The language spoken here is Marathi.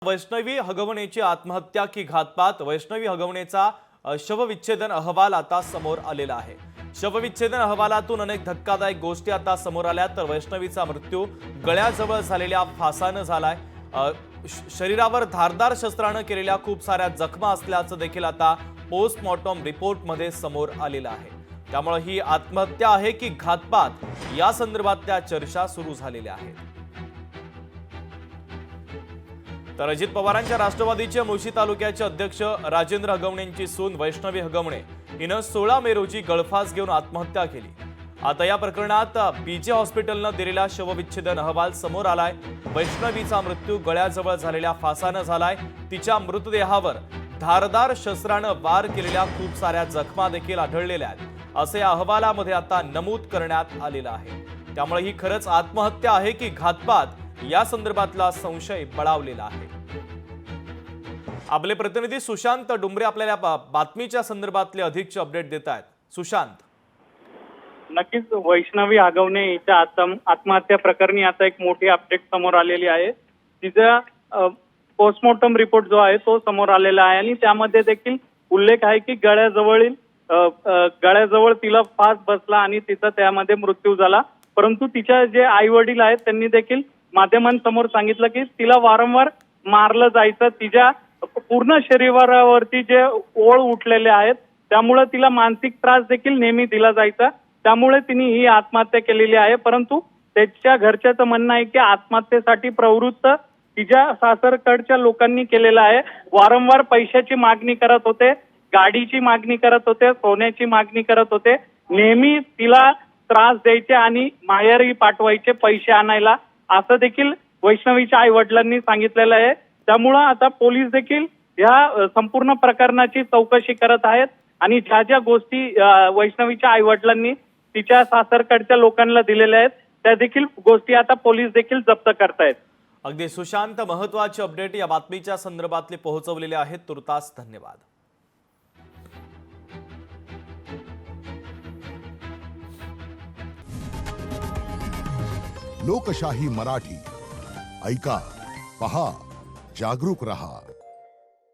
वैष्णवी हगवणेची आत्महत्या की घातपात? वैष्णवी हगवणेचा शवविच्छेदन अहवाल आता समोर आलेला आहे। शवविच्छेदन अहवालातून अनेक धक्कादायक गोष्टी आता समोर आल्या। तर वैष्णवीचा मृत्यू गळ्याजवळ झालेल्या फासाने झालाय। शरीरावर धारदार शस्त्राने केलेल्या खूप साऱ्या जखमा असल्याचं देखील आता पोस्टमॉर्टम रिपोर्टमध्ये समोर आलेलं आहे। त्यामुळे ही आत्महत्या आहे की घातपात, या संदर्भातल्या चर्चा सुरू झालेल्या आहेत। तर अजित पवारांच्या राष्ट्रवादीचे मुळशी तालुक्याचे अध्यक्ष राजेंद्र हगवणेंची सून वैष्णवी हगवणे हिनं 16 मे रोजी गळफास घेऊन आत्महत्या केली। आता या प्रकरणात बीजे हॉस्पिटलने दिलेला शवविच्छेदन अहवाल समोर आलाय। वैष्णवीचा मृत्यू गळ्याजवळ झालेल्या फासाने झालाय। तिच्या मृतदेहावर धारदार शस्त्राने वार केलेल्या खूप साऱ्या जखमा देखील आढळलेल्या आहेत, असे या अहवालामध्ये आता नमूद करण्यात आलेलं आहे। त्यामुळे ही खरंच आत्महत्या आहे की घातपात, या संदर्भातला संशय बळावलेला आहे। आपले प्रतिनिधी सुशांत डुंबरे आपल्याला बातमीच्या संदर्भातले अधिकचे अपडेट देत आहेत। सुशांत, नक्कीच वैष्णवी हगवणे हिच्या आत्महत्या प्रकरणी आता एक मोठी अपडेट समोर आलेली आहे। तिचा पोस्टमॉर्टम रिपोर्ट जो आहे तो समोर आलेला आहे आणि त्यामध्ये देखील उल्लेख आहे की गळ्याजवळ तिला फास बसला आणि तिचा त्यामध्ये मृत्यू झाला। परंतु तिच्या जे आई वडील आहेत त्यांनी देखील माध्यमांसमोर सांगितलं की तिला वारंवार मारलं जायचं, तिच्या पूर्ण शरीरावरती जे ओळ उठलेले आहेत त्यामुळे तिला मानसिक त्रास देखील नेहमी दिला जायचा, त्यामुळे तिने ही आत्महत्या केलेली आहे। परंतु त्याच्या घरच्याचं म्हणणं आहे की आत्महत्येसाठी प्रवृत्त तिच्या सासरकडच्या लोकांनी केलेलं आहे। वारंवार पैशाची मागणी करत होते, गाडीची मागणी करत होते, सोन्याची मागणी करत होते, नेहमी तिला त्रास द्यायचे आणि माहेरी पाठवायचे पैसे आणायला, असं देखील वैष्णवीच्या आई वडिलांनी सांगितलेलं आहे। त्यामुळं आता पोलीस देखील या संपूर्ण प्रकरणाची चौकशी करत आहेत आणि ज्या ज्या गोष्टी वैष्णवीच्या आई वडिलांनी तिच्या सासरकडच्या लोकांना दिलेल्या आहेत त्या देखील गोष्टी आता पोलीस देखील जप्त करतायत। अगदी सुशांत, महत्त्वाचे अपडेट या बातमीच्या संदर्भातले पोहोचवलेले आहेत। तुर्तास धन्यवाद। लोकशाही मराठी ऐका, पहा, जागरूक रहा।